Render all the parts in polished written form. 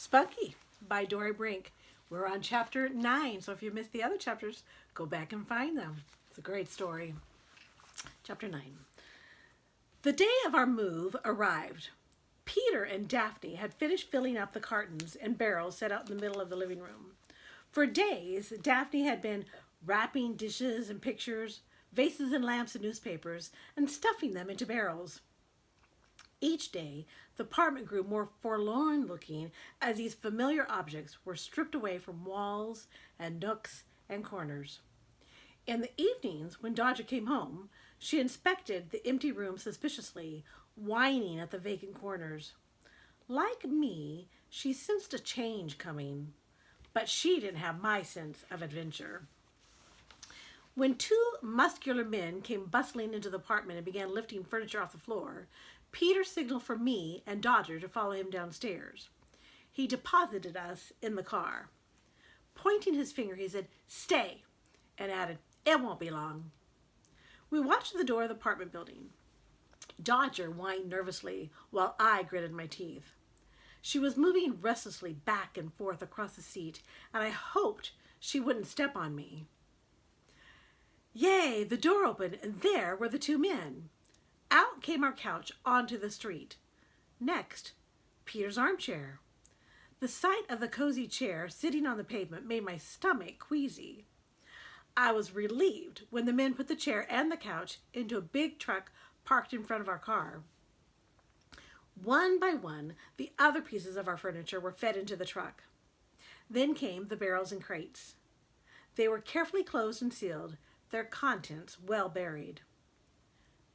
Spunky by Dori Brink. We're on chapter 9, so if you missed the other chapters, go back and find them. It's a great story. Chapter 9. The day of our move arrived. Peter and Daphne had finished filling up the cartons and barrels set out in the middle of the living room. For days, Daphne had been wrapping dishes and pictures, vases and lamps and newspapers, and stuffing them into barrels. Each day, the apartment grew more forlorn looking as these familiar objects were stripped away from walls and nooks and corners. In the evenings, when Dodger came home, she inspected the empty room suspiciously, whining at the vacant corners. Like me, she sensed a change coming, but she didn't have my sense of adventure. When two muscular men came bustling into the apartment and began lifting furniture off the floor, Peter signaled for me and Dodger to follow him downstairs. He deposited us in the car. Pointing his finger, he said, "Stay," and added, "It won't be long." We watched the door of the apartment building. Dodger whined nervously while I gritted my teeth. She was moving restlessly back and forth across the seat, and I hoped she wouldn't step on me. Yay, the door opened, and there were the two men. Out came our couch onto the street. Next, Peter's armchair. The sight of the cozy chair sitting on the pavement made my stomach queasy. I was relieved when the men put the chair and the couch into a big truck parked in front of our car. One by one, the other pieces of our furniture were fed into the truck. Then came the barrels and crates. They were carefully closed and sealed, their contents well buried.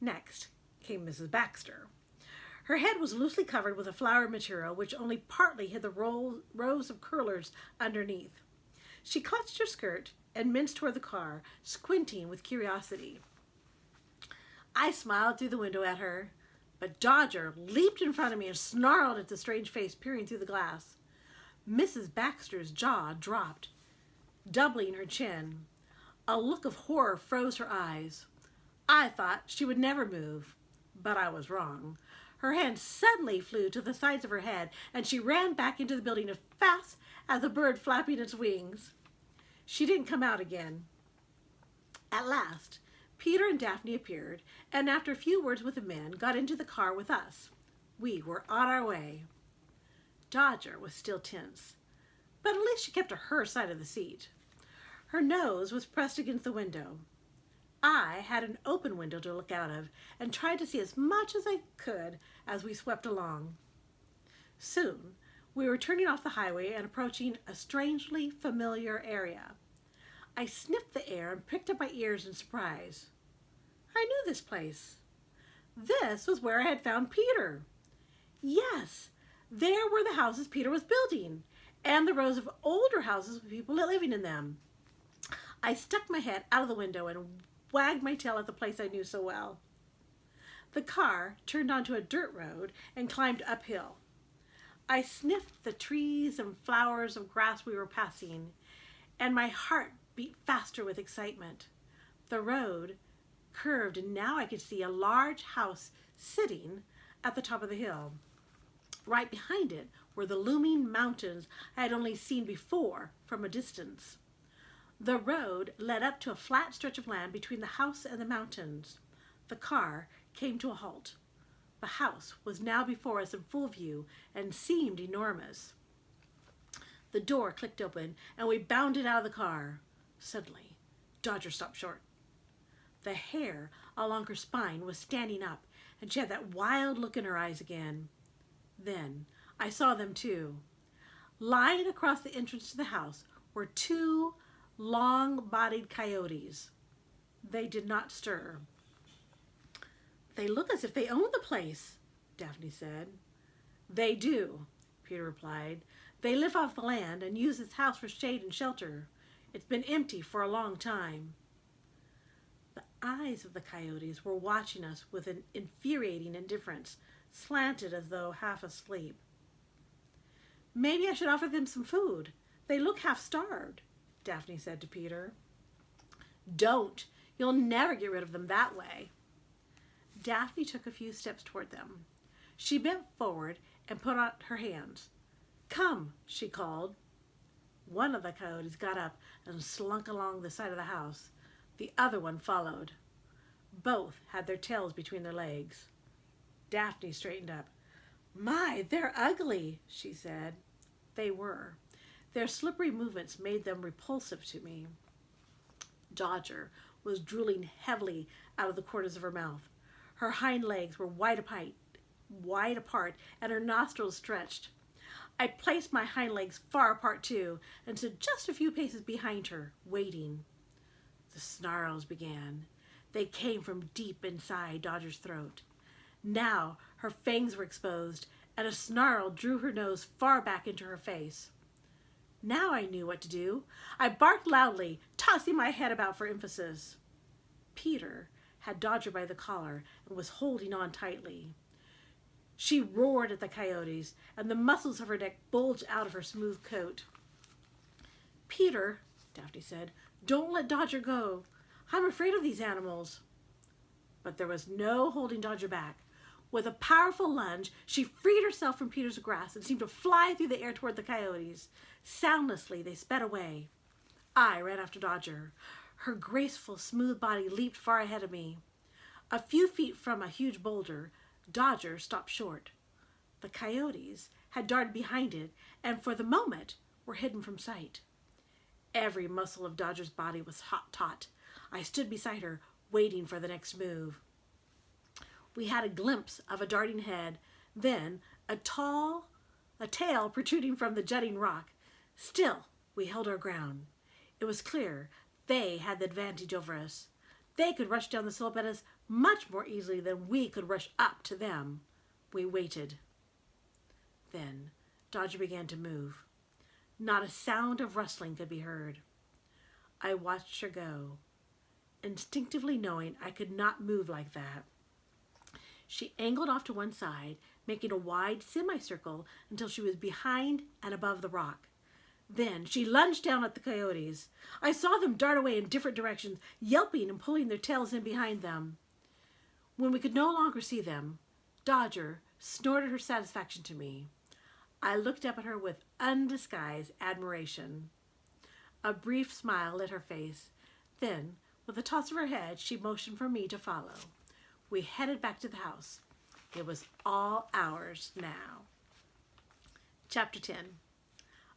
Next came Mrs. Baxter. Her head was loosely covered with a flowered material which only partly hid the rows of curlers underneath. She clutched her skirt and minced toward the car, squinting with curiosity. I smiled through the window at her, but Dodger leaped in front of me and snarled at the strange face peering through the glass. Mrs. Baxter's jaw dropped, doubling her chin. A look of horror froze her eyes. I thought she would never move, but I was wrong. Her hand suddenly flew to the sides of her head, and she ran back into the building as fast as a bird flapping its wings. She didn't come out again. At last, Peter and Daphne appeared, and after a few words with the men, got into the car with us. We were on our way. Dodger was still tense, but at least she kept to her side of the seat. Her nose was pressed against the window. I had an open window to look out of and tried to see as much as I could as we swept along. Soon, we were turning off the highway and approaching a strangely familiar area. I sniffed the air and pricked up my ears in surprise. I knew this place. This was where I had found Peter. Yes, there were the houses Peter was building, and the rows of older houses with people living in them. I stuck my head out of the window and wagged my tail at the place I knew so well. The car turned onto a dirt road and climbed uphill. I sniffed the trees and flowers of grass we were passing, and my heart beat faster with excitement. The road curved, and now I could see a large house sitting at the top of the hill. Right behind it were the looming mountains I had only seen before from a distance. The road led up to a flat stretch of land between the house and the mountains. The car came to a halt. The house was now before us in full view and seemed enormous. The door clicked open and we bounded out of the car. Suddenly, Dodger stopped short. The hair along her spine was standing up, and she had that wild look in her eyes again. Then I saw them too. Lying across the entrance to the house were two long-bodied coyotes. They did not stir. "They look as if they own the place," Daphne said. "They do," Peter replied. "They live off the land and use this house for shade and shelter. It's been empty for a long time." The eyes of the coyotes were watching us with an infuriating indifference, slanted as though half asleep. "Maybe I should offer them some food. They look half-starved," Daphne said to Peter. "Don't. You'll never get rid of them that way." Daphne took a few steps toward them. She bent forward and put out her hands. "Come," she called. One of the coyotes got up and slunk along the side of the house. The other one followed. Both had their tails between their legs. Daphne straightened up. "My, they're ugly," she said. They were. Their slippery movements made them repulsive to me. Dodger was drooling heavily out of the corners of her mouth. Her hind legs were wide apart, and her nostrils stretched. I placed my hind legs far apart too, and stood just a few paces behind her, waiting. The snarls began. They came from deep inside Dodger's throat. Now her fangs were exposed, and a snarl drew her nose far back into her face. Now I knew what to do. I barked loudly, tossing my head about for emphasis. Peter had Dodger by the collar and was holding on tightly. She roared at the coyotes, and the muscles of her neck bulged out of her smooth coat. "Peter," Daphne said, "don't let Dodger go. I'm afraid of these animals." But there was no holding Dodger back. With a powerful lunge, she freed herself from Peter's grasp and seemed to fly through the air toward the coyotes. Soundlessly, they sped away. I ran after Dodger. Her graceful, smooth body leaped far ahead of me. A few feet from a huge boulder, Dodger stopped short. The coyotes had darted behind it and for the moment were hidden from sight. Every muscle of Dodger's body was taut. I stood beside her, waiting for the next move. We had a glimpse of a darting head, then a tail protruding from the jutting rock. Still, we held our ground. It was clear they had the advantage over us. They could rush down the slope at us much more easily than we could rush up to them. We waited. Then Dodger began to move. Not a sound of rustling could be heard. I watched her go, instinctively knowing I could not move like that. She angled off to one side, making a wide semicircle until she was behind and above the rock. Then she lunged down at the coyotes. I saw them dart away in different directions, yelping and pulling their tails in behind them. When we could no longer see them, Dodger snorted her satisfaction to me. I looked up at her with undisguised admiration. A brief smile lit her face. Then, with a toss of her head, she motioned for me to follow. We headed back to the house. It was all ours now. Chapter 10.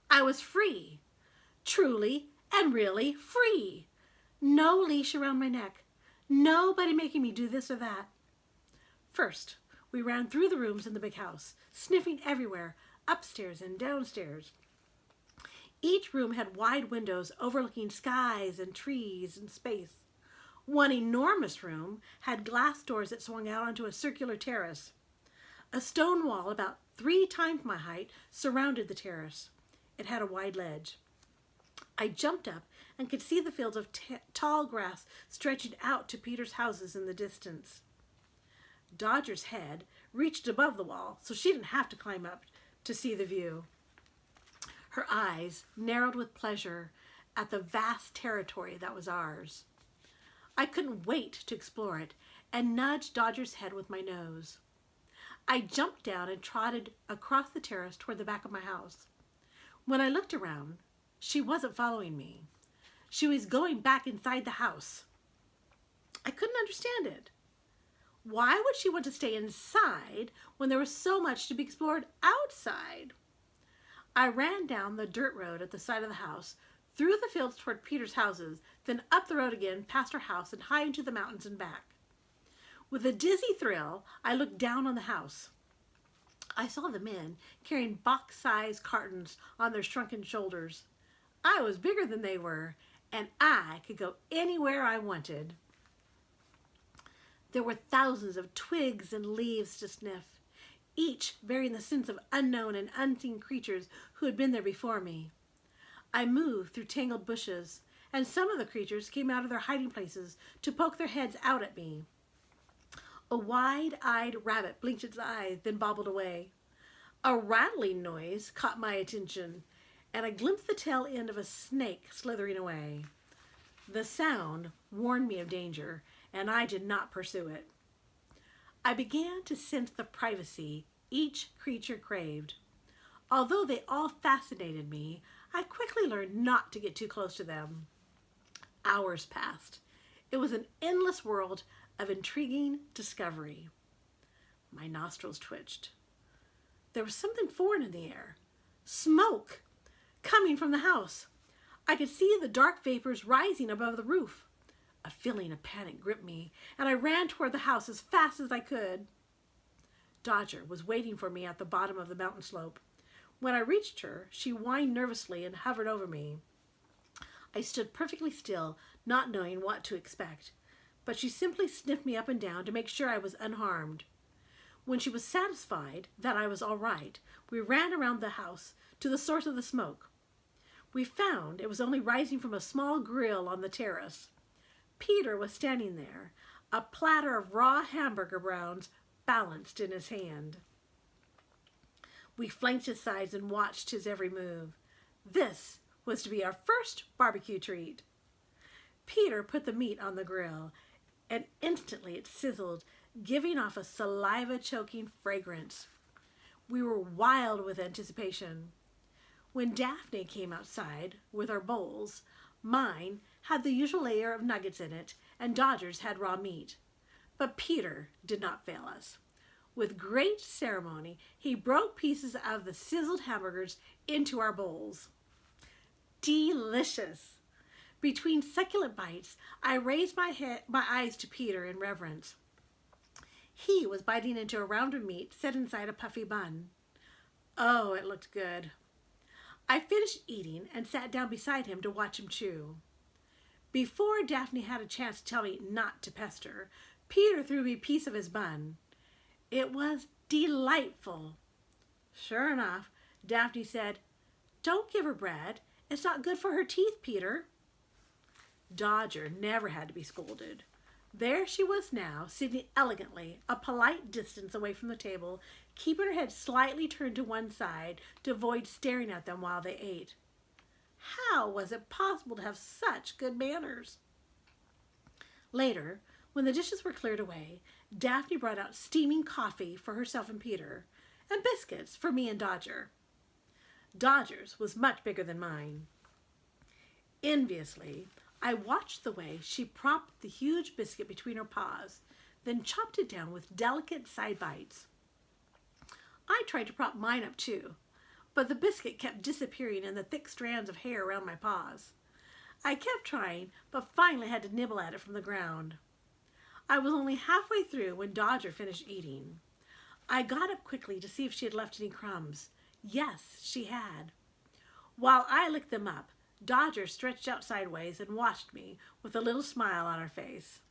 I was free. Truly and really free. No leash around my neck. Nobody making me do this or that. First, we ran through the rooms in the big house, sniffing everywhere, upstairs and downstairs. Each room had wide windows overlooking skies and trees and space. One enormous room had glass doors that swung out onto a circular terrace. A stone wall about 3 times my height surrounded the terrace. It had a wide ledge. I jumped up and could see the fields of tall grass stretching out to Peter's houses in the distance. Dodger's head reached above the wall, so she didn't have to climb up to see the view. Her eyes narrowed with pleasure at the vast territory that was ours. I couldn't wait to explore it and nudged Dodger's head with my nose. I jumped down and trotted across the terrace toward the back of my house. When I looked around, she wasn't following me. She was going back inside the house. I couldn't understand it. Why would she want to stay inside when there was so much to be explored outside? I ran down the dirt road at the side of the house, through the fields toward Peter's houses, then up the road again, past her house, and high into the mountains and back. With a dizzy thrill, I looked down on the house. I saw the men carrying box-sized cartons on their shrunken shoulders. I was bigger than they were, and I could go anywhere I wanted. There were thousands of twigs and leaves to sniff, each bearing the scents of unknown and unseen creatures who had been there before me. I moved through tangled bushes, and some of the creatures came out of their hiding places to poke their heads out at me. A wide-eyed rabbit blinked its eyes, then bobbled away. A rattling noise caught my attention, and I glimpsed the tail end of a snake slithering away. The sound warned me of danger, and I did not pursue it. I began to sense the privacy each creature craved. Although they all fascinated me, I quickly learned not to get too close to them. Hours passed. It was an endless world of intriguing discovery. My nostrils twitched. There was something foreign in the air. Smoke coming from the house. I could see the dark vapors rising above the roof. A feeling of panic gripped me, and I ran toward the house as fast as I could. Dodger was waiting for me at the bottom of the mountain slope. When I reached her, she whined nervously and hovered over me. I stood perfectly still, not knowing what to expect, but she simply sniffed me up and down to make sure I was unharmed. When she was satisfied that I was all right, we ran around the house to the source of the smoke. We found it was only rising from a small grill on the terrace. Peter was standing there, a platter of raw hamburger browns balanced in his hand. We flanked his sides and watched his every move. This was to be our first barbecue treat. Peter put the meat on the grill, and instantly it sizzled, giving off a saliva-choking fragrance. We were wild with anticipation. When Daphne came outside with our bowls, mine had the usual layer of nuggets in it, and Dodger's had raw meat. But Peter did not fail us. With great ceremony, he broke pieces of the sizzled hamburgers into our bowls. Delicious! Between succulent bites, I raised my eyes to Peter in reverence. He was biting into a round of meat set inside a puffy bun. Oh, it looked good. I finished eating and sat down beside him to watch him chew. Before Daphne had a chance to tell me not to pester, Peter threw me a piece of his bun. It was delightful. Sure enough, Daphne said, "Don't give her bread. It's not good for her teeth, Peter." Dodger never had to be scolded. There she was now, sitting elegantly, a polite distance away from the table, keeping her head slightly turned to one side to avoid staring at them while they ate. How was it possible to have such good manners? Later, when the dishes were cleared away, Daphne brought out steaming coffee for herself and Peter, and biscuits for me and Dodger. Dodger's was much bigger than mine. Enviously, I watched the way she propped the huge biscuit between her paws, then chopped it down with delicate side bites. I tried to prop mine up too, but the biscuit kept disappearing in the thick strands of hair around my paws. I kept trying, but finally had to nibble at it from the ground. I was only halfway through when Dodger finished eating. I got up quickly to see if she had left any crumbs. Yes, she had. While I licked them up, Dodger stretched out sideways and watched me with a little smile on her face.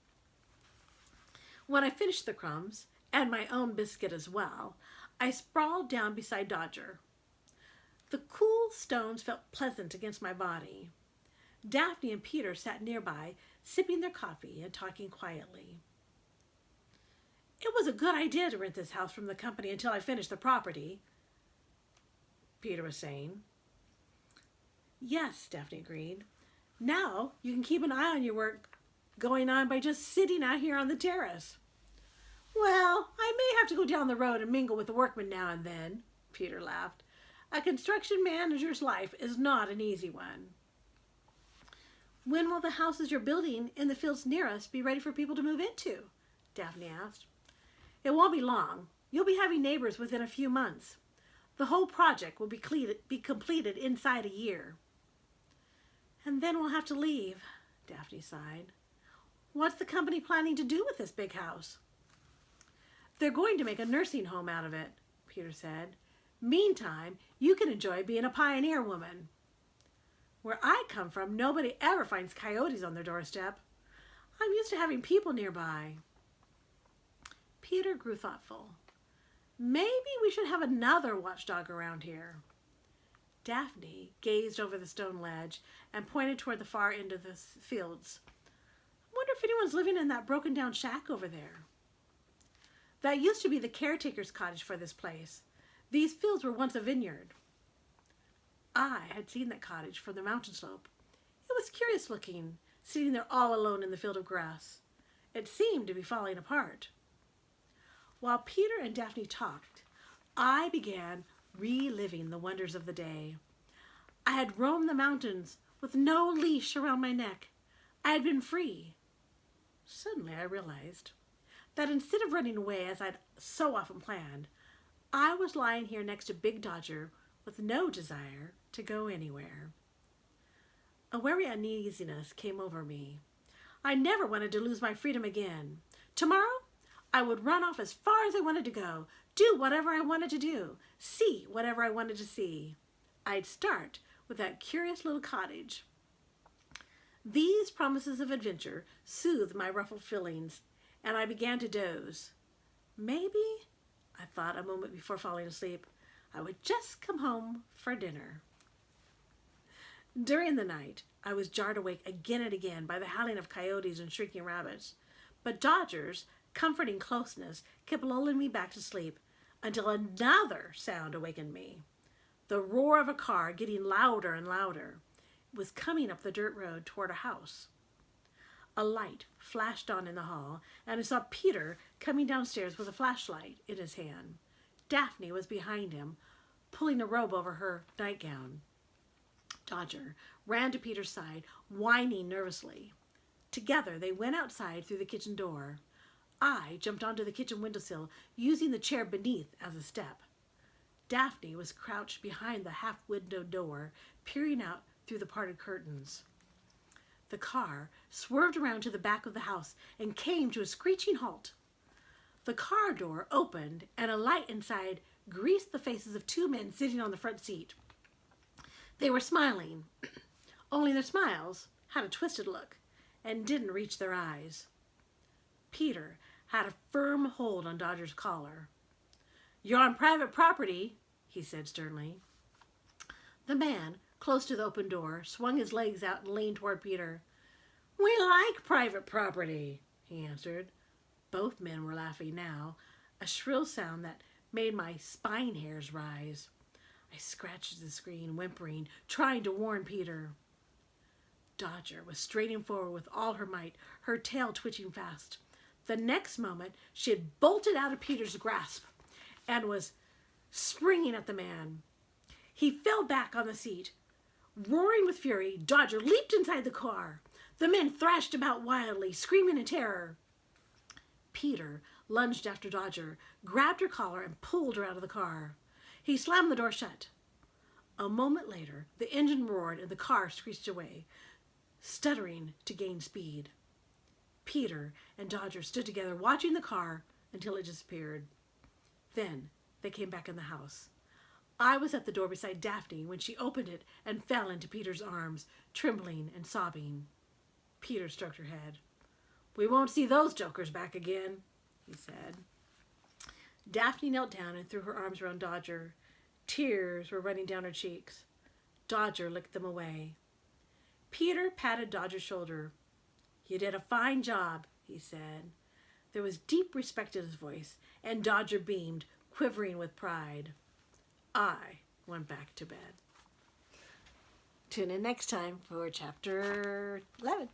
When I finished the crumbs, and my own biscuit as well, I sprawled down beside Dodger. The cool stones felt pleasant against my body. Daphne and Peter sat nearby, sipping their coffee and talking quietly. "It was a good idea to rent this house from the company until I finished the property," Peter was saying. "Yes," Daphne agreed. "Now you can keep an eye on your work going on by just sitting out here on the terrace." "Well, I may have to go down the road and mingle with the workmen now and then," Peter laughed. "A construction manager's life is not an easy one." "When will the houses you're building in the fields near us be ready for people to move into?" Daphne asked. "It won't be long. You'll be having neighbors within a few months. The whole project will be completed inside a year." "And then we'll have to leave," Daphne sighed. "What's the company planning to do with this big house?" "They're going to make a nursing home out of it," Peter said. "Meantime, you can enjoy being a pioneer woman. Where I come from, nobody ever finds coyotes on their doorstep. I'm used to having people nearby." Peter grew thoughtful. "Maybe we should have another watchdog around here." Daphne gazed over the stone ledge and pointed toward the far end of the fields. "I wonder if anyone's living in that broken down shack over there." "That used to be the caretaker's cottage for this place. These fields were once a vineyard." I had seen that cottage from the mountain slope. It was curious looking, sitting there all alone in the field of grass. It seemed to be falling apart. While Peter and Daphne talked, I began reliving the wonders of the day. I had roamed the mountains with no leash around my neck. I had been free. Suddenly I realized that instead of running away as I'd so often planned, I was lying here next to Big Dodger with no desire to go anywhere. A wary uneasiness came over me. I never wanted to lose my freedom again. Tomorrow, I would run off as far as I wanted to go, do whatever I wanted to do, see whatever I wanted to see. I'd start with that curious little cottage. These promises of adventure soothed my ruffled feelings, and I began to doze. Maybe, I thought a moment before falling asleep, I would just come home for dinner. During the night, I was jarred awake again and again by the howling of coyotes and shrieking rabbits, but Dodger's comforting closeness kept lulling me back to sleep until another sound awakened me. The roar of a car, getting louder and louder, was coming up the dirt road toward a house. A light flashed on in the hall, and I saw Peter coming downstairs with a flashlight in his hand. Daphne was behind him, pulling a robe over her nightgown. Dodger ran to Peter's side, whining nervously. Together they went outside through the kitchen door. I jumped onto the kitchen windowsill, using the chair beneath as a step. Daphne was crouched behind the half-windowed door, peering out through the parted curtains. The car swerved around to the back of the house and came to a screeching halt. The car door opened, and a light inside greased the faces of two men sitting on the front seat. They were smiling, only their smiles had a twisted look and didn't reach their eyes. Peter had a firm hold on Dodger's collar. "You're on private property," he said sternly. The man, close to the open door, swung his legs out and leaned toward Peter. "We like private property," he answered. Both men were laughing now, a shrill sound that made my spine hairs rise. I scratched the screen, whimpering, trying to warn Peter. Dodger was straining forward with all her might, her tail twitching fast. The next moment, she had bolted out of Peter's grasp and was springing at the man. He fell back on the seat. Roaring with fury, Dodger leaped inside the car. The men thrashed about wildly, screaming in terror. Peter lunged after Dodger, grabbed her collar, and pulled her out of the car. He slammed the door shut. A moment later, the engine roared and the car screeched away, stuttering to gain speed. Peter and Dodger stood together, watching the car until it disappeared. Then they came back in the house. I was at the door beside Daphne when she opened it and fell into Peter's arms, trembling and sobbing. Peter stroked her head. "We won't see those jokers back again," he said. Daphne knelt down and threw her arms around Dodger. Tears were running down her cheeks. Dodger licked them away. Peter patted Dodger's shoulder. "You did a fine job," he said. There was deep respect in his voice, and Dodger beamed, quivering with pride. I went back to bed. Tune in next time for Chapter 11.